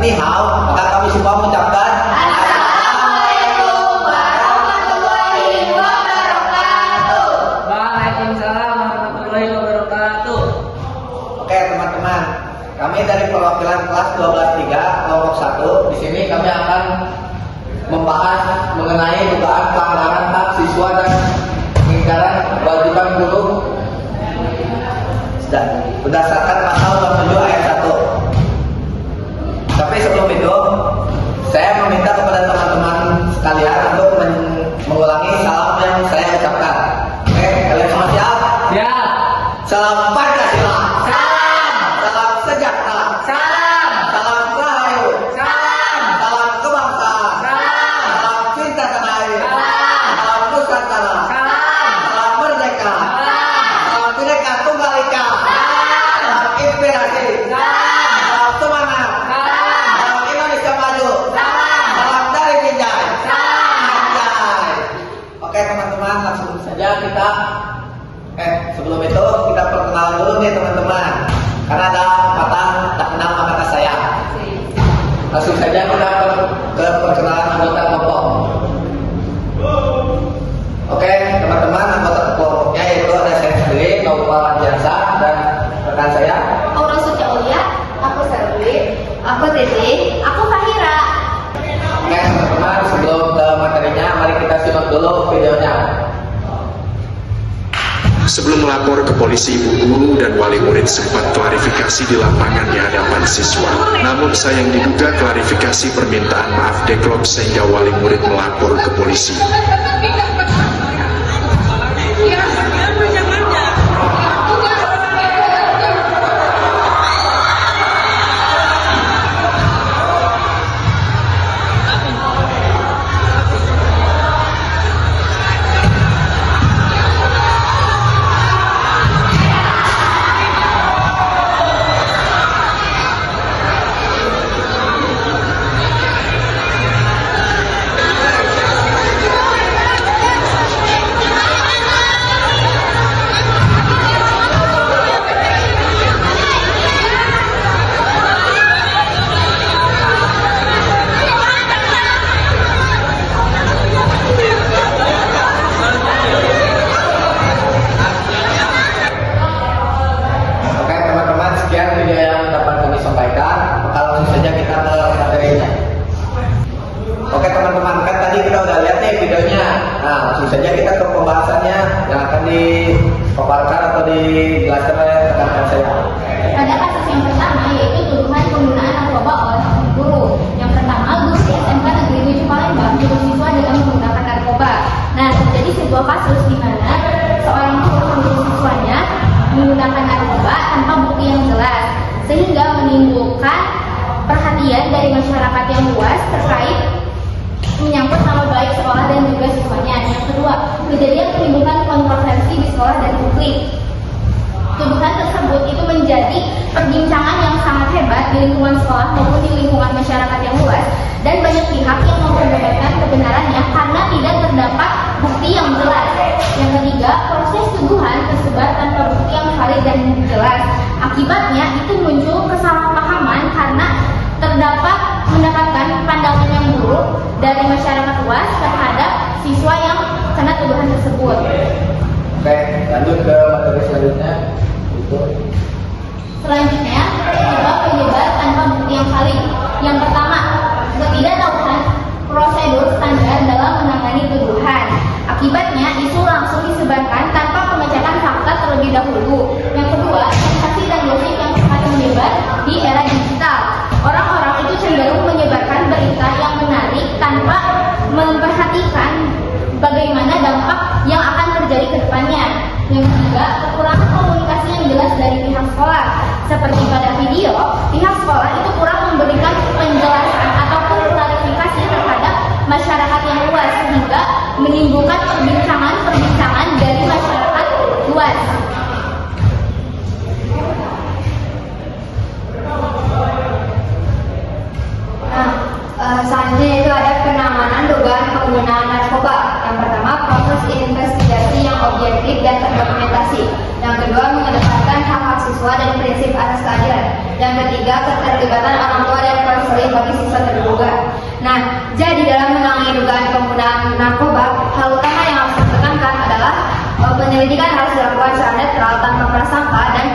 Nihao, maka kami semua mengucapkan Assalamualaikum warahmatullahi wabarakatuh. Waalaikumsalam warahmatullahi wabarakatuh. Oke teman-teman, kami dari perwakilan kelas 12-3 kelompok 1. Di sini kami akan membahas mengenai dugaan pelanggaran hak siswa dan pengingkaran kewajiban guru berdasarkan pasal 27 ayat 1. Tapi sebelum itu, saya meminta kepada teman-teman sekalian untuk mengulangi salam yang saya ucapkan. Oke, kalian semua siap? Siap. Salam Pancasila. Salam. Salam sejahtera. Salam. Salam rahayu. Salam. Salam kebangsaan. Salam. Salam cinta tanah air. Salam. Salam Nusantara. Salam. Salam merdeka. Salam. Salam Bhinneka Tunggal Ika. Salam inspirasi. Salam semangat. Salam Indonesia maju. Salam dari Binjai. Binjai. Oke teman-teman, langsung saja kita sebelum itu kita perkenalan dulu nih teman-teman. Karena ada patah tak kenal maka tak sayang. Langsung saja kita ke perkenalan anggota kelompok. Oke teman-teman, anggota kelompoknya yaitu ada saya sendiri, Naufal Anjansa, dan rekan saya. Aura Suciaulia, aku Serwi, aku Dede, aku Fahira. Oke teman-teman, sebelum ke materinya, mari kita simak dulu videonya. Sebelum melapor ke polisi, ibu guru dan wali murid sempat klarifikasi di lapangan di hadapan siswa. Namun sayang diduga klarifikasi permintaan maaf deklok sehingga wali murid melapor ke polisi. Oke teman-teman, sekian video yang dapat kami sampaikan. Maka langsung saja kita ke materinya. Oke teman-teman, kan tadi kita udah lihat nih videonya. Nah langsung saja kita ke pembahasannya yang akan dipaparkan atau dijelaskan oleh rekan-rekan saya. Pada kasus yang pertama yaitu tuduhan penggunaan narkoba oleh oknum guru. Yang pertama, guru di SMK Negeri 7 Palembang menuduh siswa dengan menggunakan narkoba. Nah, terjadi sebuah kasus di mana seorang guru menuduh siswanya menggunakan narkoba tanpa bukti yang jelas, sehingga menimbulkan perhatian dari masyarakat yang luas terkait menyangkut nama baik sekolah dan juga siswanya. Yang kedua, kejadian menimbulkan kontroversi di sekolah dan publik. Tuduhan tersebut itu menjadi perbincangan yang sangat hebat di lingkungan sekolah maupun di lingkungan masyarakat yang luas, dan banyak pihak yang memperdebatkan kebenarannya karena tidak terdapat bukti yang jelas. Yang ketiga, proses tuduhan tersebar tanpa bukti yang valid dan jelas. Akibatnya itu muncul kesalahpahaman karena mendapatkan pandangan yang buruk dari masyarakat luas terhadap siswa yang kena tuduhan tersebut. Oke, lanjut ke materi selanjutnya. Selanjutnya, sebab penyebar tanpa bukti yang valid. Yang pertama, ketidaktahuan prosedur standar dalam menangani tuduhan. Akibatnya, isu langsung disebarkan tanpa pengecekan fakta terlebih dahulu. Yang kedua, sensasi dan gosip yang cepat menyebar di era digital. Orang-orang itu cenderung menyebarkan berita yang menarik tanpa memperhatikan bagaimana dampak yang akan terjadi ke depannya. Yang ketiga, kekurangan komunikasi yang jelas dari pihak sekolah. Seperti pada video, pihak sekolah itu kurang memberikan penjelasan ataupun klarifikasi terhadap masyarakat yang luas, sehingga menimbulkan perbincangan dari masyarakat luas. Selanjutnya itu ada penanganan dugaan penggunaan narkoba. Yang pertama, proses investigasi yang objektif dan terdokumentasi. Yang kedua, mengedepankan hak-hak siswa siswa dan prinsip asas keadilan. Yang ketiga, keterlibatan orang tua dan konseling bagi siswa terduga. Nah, jadi dalam menangani dugaan penggunaan narkoba, hal utama yang harus ditekankan adalah penyelidikan harus dilakukan secara netral tanpa prasangka dan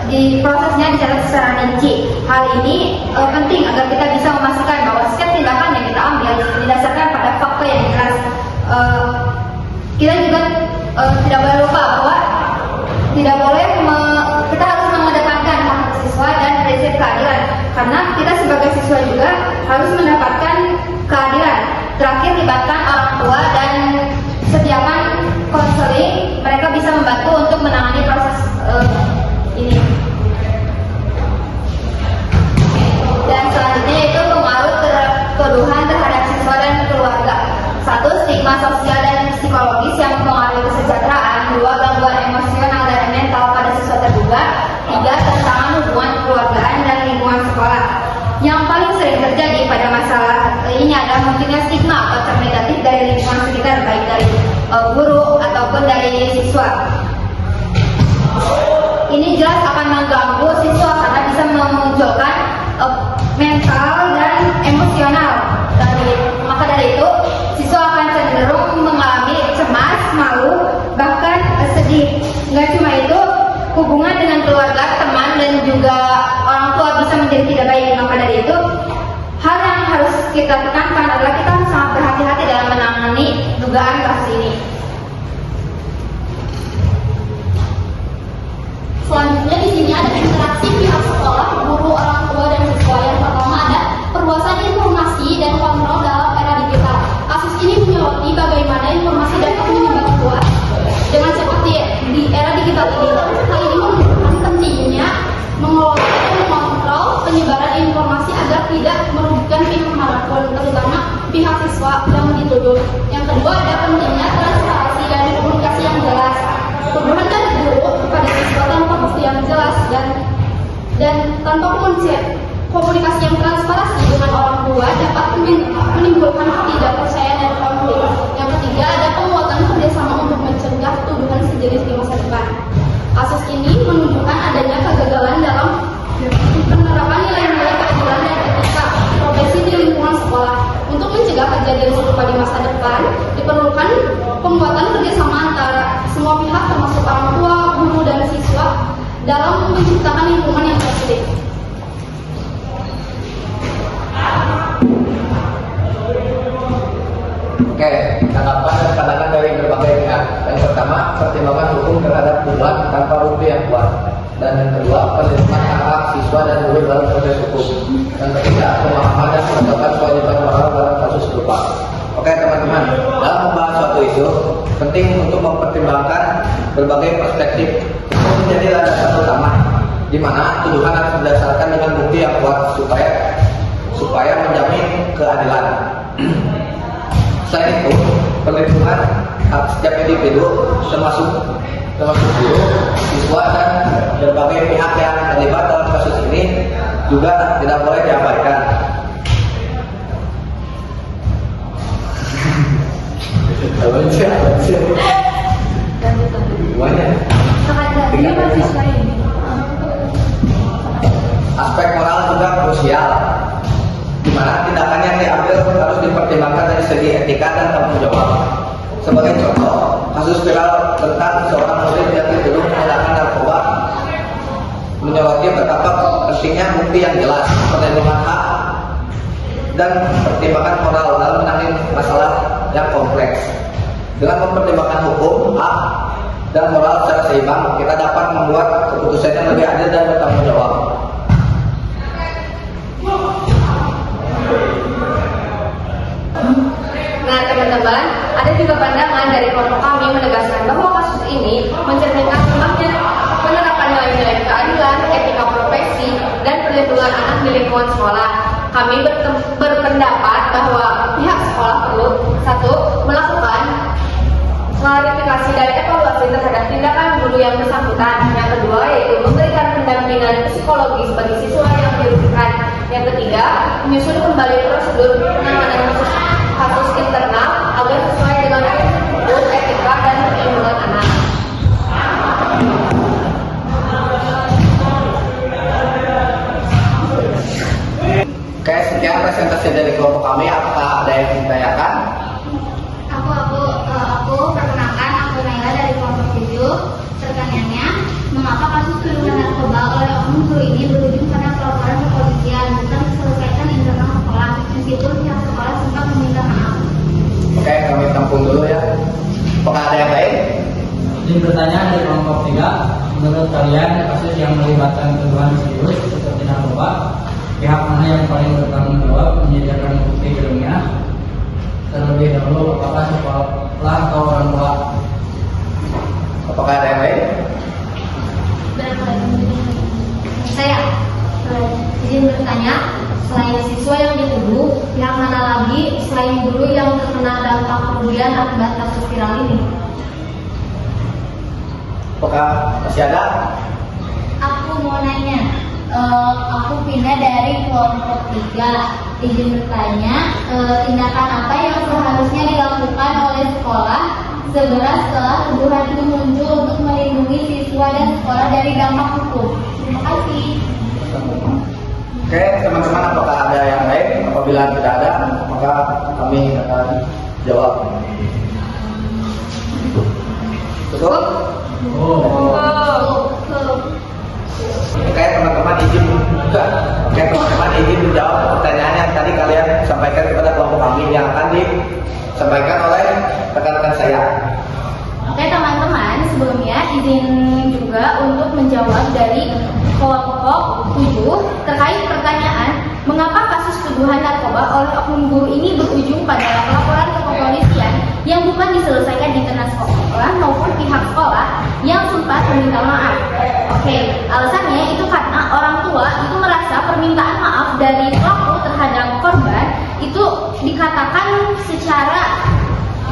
di prosesnya dicatat secara rinci. Hal ini penting agar kita bisa memastikan bahwa setiap tindakan yang kita ambil didasarkan pada fakta yang jelas. Kita juga tidak boleh lupa bahwa tidak boleh kita harus mengedepankan hak siswa dan prinsip keadilan, karena kita sebagai siswa juga harus mendapatkan keadilan. Terakhir, libatkan orang tua dan sediakan konseling, mereka bisa membantu untuk menangani proses ini. Dan selanjutnya itu pengaruh tuduhan terhadap siswa dan keluarga. 1. Stigma sosial dan psikologis yang mempengaruhi kesejahteraan. 2. Gangguan emosional dan mental pada siswa terduga. 3. Tantangan hubungan kekeluargaan dan lingkungan sekolah. Yang paling sering terjadi pada masalah ini adalah munculnya stigma atau cap negatif dari lingkungan sekitar, baik dari guru ataupun dari siswa. Ini jelas akan mengganggu siswa karena bisa memunculkan mental dan emosional. Maka dari itu, siswa akan cenderung mengalami cemas, malu, bahkan sedih. Nggak cuma itu, hubungan dengan keluarga, teman, dan juga orang tua bisa menjadi tidak baik. Maka dari itu, hal yang harus kita tekankan adalah kita harus sangat berhati-hati dalam menangani dugaan kasus ini. Selanjutnya di sini ada interaksi pihak sekolah, guru, orang tua, dan siswa. Yang pertama ada perluasan informasi dan kontrol dalam era digital. Kasus ini menyoroti bagaimana informasi dapat menyebar luas dengan cepat di era digital ini. Hal ini menunjukkan pentingnya mengelola dan mengontrol penyebaran informasi agar tidak merugikan pihak manapun, terutama pihak siswa yang dituduh. Yang kedua ada pentingnya transparansi dan komunikasi yang jelas. Tuduhan dari guru kepada siswa tanpa bukti yang jelas dan tanpa komunikasi yang transparansi dengan orang tua dapat menimbulkan ketidakpercayaan dan konflik. Yang ketiga ada penguatan kerjasama untuk mencegah tuduhan sejenis di masa depan. Kasus ini menunjukkan adanya kegagalan dalam penerapan nilai-nilai keadilan dan etika profesi di lingkungan sekolah. Untuk mencegah kejadian serupa di masa depan, diperlukan penguatan kerjasama antara semua pihak termasuk orang tua, guru, dan siswa dalam menciptakan lingkungan yang positif. Oke, tanggapan dan pandangan dari berbagai pihak. Yang pertama, pertimbangan hukum terhadap tuduhan tanpa bukti yang kuat. Dan yang kedua, perlindungan hak siswa dan guru dalam proses hukum. Yang ketiga, pemahaman dan penetapan kewajiban moral dalam kasus serupa. Oke teman-teman, dalam membahas suatu isu, penting untuk mempertimbangkan berbagai perspektif. Itu menjadi landasan utama, di mana tuduhan harus didasarkan dengan bukti yang kuat supaya menjamin keadilan. Selain itu, perlindungan hak setiap individu termasuk guru, siswa, dan berbagai pihak yang terlibat dalam kasus ini juga tidak boleh diabaikan. Aspek moral juga krusial, di mana tindakan yang diambil harus dipertimbangkan dari segi etika dan tanggung jawab. Sebagai contoh, kasus viral tentang seorang murid yang dituduh menggunakan narkoba menyoroti betapa pentingnya bukti yang jelas, perlindungan hak, dan pertimbangan moral dalam menangani masalah yang kompleks. Dengan mempertimbangkan hukum, hak, dan moral secara seimbang, kita dapat membuat keputusan yang lebih adil dan bertanggung jawab. Nah teman-teman, ada juga pandangan dari kelompok kami menegaskan bahwa kasus ini mencerminkan lemahnya penerapan nilai-nilai keadilan, etika profesi, dan perlindungan anak di lingkungan sekolah. Kami berpendapat bahwa pihak sekolah perlu 1. Melakukan klarifikasi dan evaluasi terhadap tindakan guru yang bersangkutan. Yang kedua yaitu memberikan pendampingan psikologis bagi siswa yang dirugikan. Yang ketiga, menyusun kembali prosedur penanganan kasus internal agar sesuai dengan hukum, etika, dan perlindungan anak. saksi dari kelompok kami. Apakah ada yang ditanyakan? Aku perkenalkan, aku Naila dari kelompok 7. Pertanyaannya, mengapa kasus tuduhan narkoba oleh oknum guru ini berujung pada pelaporan kepolisian bukan diselesaikan internal sekolah meskipun pihak sekolah sempat meminta maaf? Oke, kami tampung dulu ya. Apakah ada yang lain? Izin bertanya dari kelompok 3, menurut kalian kasus yang melibatkan tuduhan serius seperti narkoba, pihak mana yang paling bertanggung jawab menyediakan bukti ilmiah? Terlebih dahulu, apakah sekolah atau orang tua? Apakah ada yang lain? Saya izin bertanya, selain siswa yang dituduh, pihak mana lagi selain guru yang terkena dampak kerugian akibat kasus viral ini? Apakah masih ada? Aku mau nanya, aku pindah dari kelompok 3. Izin bertanya, tindakan apa yang seharusnya dilakukan oleh sekolah segera setelah tuduhan itu muncul untuk melindungi siswa dan sekolah dari dampak hukum? Terima kasih. Oke, teman-teman, apakah ada yang lain? Apabila tidak ada, maka kami akan jawab. Cukup? Oke, teman-teman izin juga. Oke, teman-teman izin menjawab pertanyaan yang tadi kalian sampaikan kepada kelompok kami yang akan disampaikan oleh rekan-rekan saya. Oke teman-teman, sebelumnya izin juga untuk menjawab dari kelompok 7 terkait pertanyaan mengapa kasus tuduhan narkoba oleh oknum guru ini berujung pada laporan ke kepolisian yang bukan diselesaikan di internal sekolah maupun pihak sekolah yang sempat meminta maaf. Oke, alasannya itu karena orang tua itu merasa permintaan maaf dari pelaku terhadap korban itu dikatakan secara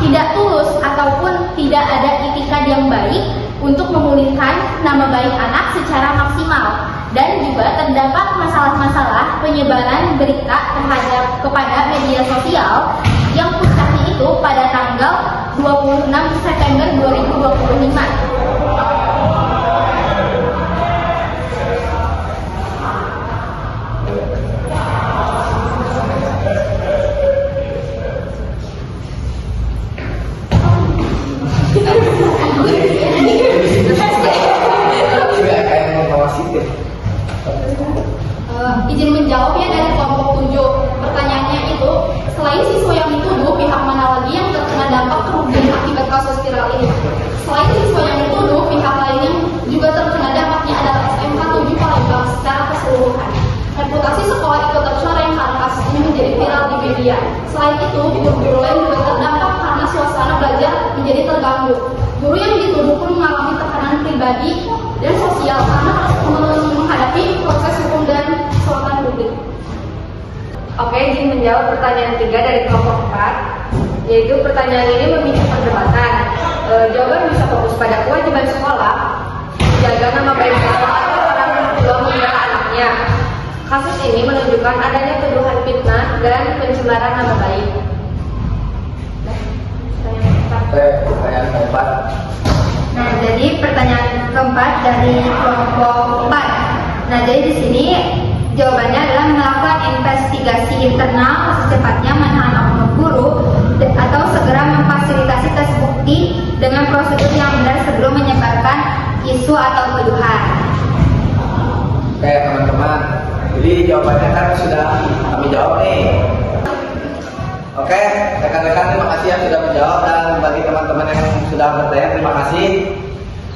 tidak tulus ataupun tidak ada itikat yang baik untuk memulihkan nama baik anak secara maksimal, dan juga terdapat masalah-masalah penyebaran berita kepada media sosial yang puncaknya itu pada tanggal 26 September 2025. Izin menjawabnya dari kelompok 7. Pertanyaannya itu, selain siswa yang dituduh, pihak mana lagi yang terkena dampak kerugian akibat kasus viral ini? Selain siswa yang dituduh, pihak lain yang juga terkena dampaknya adalah SMK 7 Palembang secara keseluruhan. Reputasi sekolah ikut tercoreng karena kasus ini menjadi viral di media. Selain itu, guru-guru lain juga terdampak karena suasana belajar menjadi terganggu. Guru yang dituduh pun mengalami tekanan pribadi dan sosial karena harus menghadapi proses hukum dan sorotan publik. Oke, izin menjawab pertanyaan 3 dari kelompok 4, yaitu pertanyaan ini memicu perdebatan. Jawaban bisa fokus pada kewajiban sekolah menjaga nama baik siswa atau orang tua membela anaknya. Kasus ini menunjukkan adanya tuduhan fitnah dan pencemaran nama baik. Pertanyaan keempat. Nah, jadi pertanyaan keempat dari kelompok 4. Nah, jadi di sini jawabannya adalah melakukan investigasi internal secepatnya menahan oknum guru atau segera memfasilitasi tes bukti dengan prosedur yang benar sebelum menyebarkan isu atau tuduhan. Oke, teman-teman. Jadi jawabannya kan sudah kami jawab nih. Oke, rekan-rekan terima kasih yang sudah menjawab, dan bagi teman-teman yang sudah bertanya terima kasih.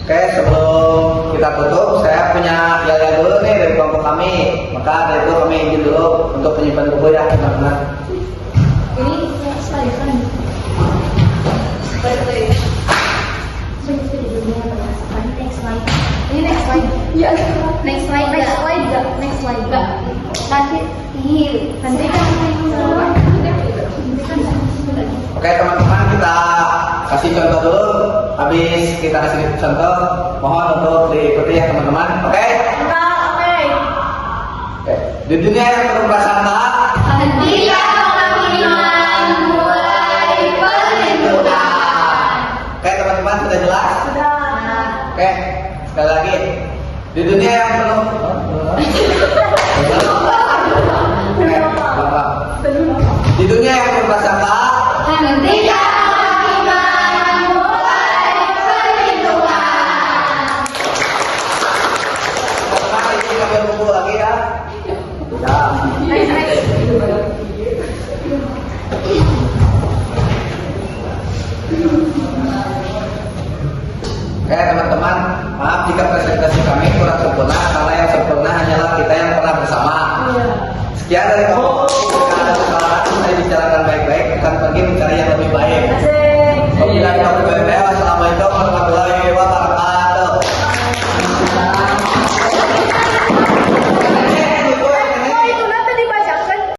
Oke, sebelum kita tutup, saya punya yel-yel dulu nih dari kelompok kami. Maka dari itu kami izin dulu untuk menyimpan buku ya teman-teman. Ini slide kan? Next slide. Ini next slide. Ya, next slide. Next slide enggak? Next slide enggak? Nanti kan Oke teman-teman, kita kasih contoh dulu. Habis kita kasih contoh, mohon untuk diikuti ya teman-teman. Oke? Oke. Di dunia yang penuh prasangka, hentikan kemungkinan mulai perlindungan. Oke teman-teman, sudah jelas? Sudah. Oke, sekali lagi. Di dunia yang penuh Bapak. Teman-teman, maaf jika presentasi kami kurang sempurna, karena yang sempurna hanyalah kita yang pernah bersama. Sekian dari kelompok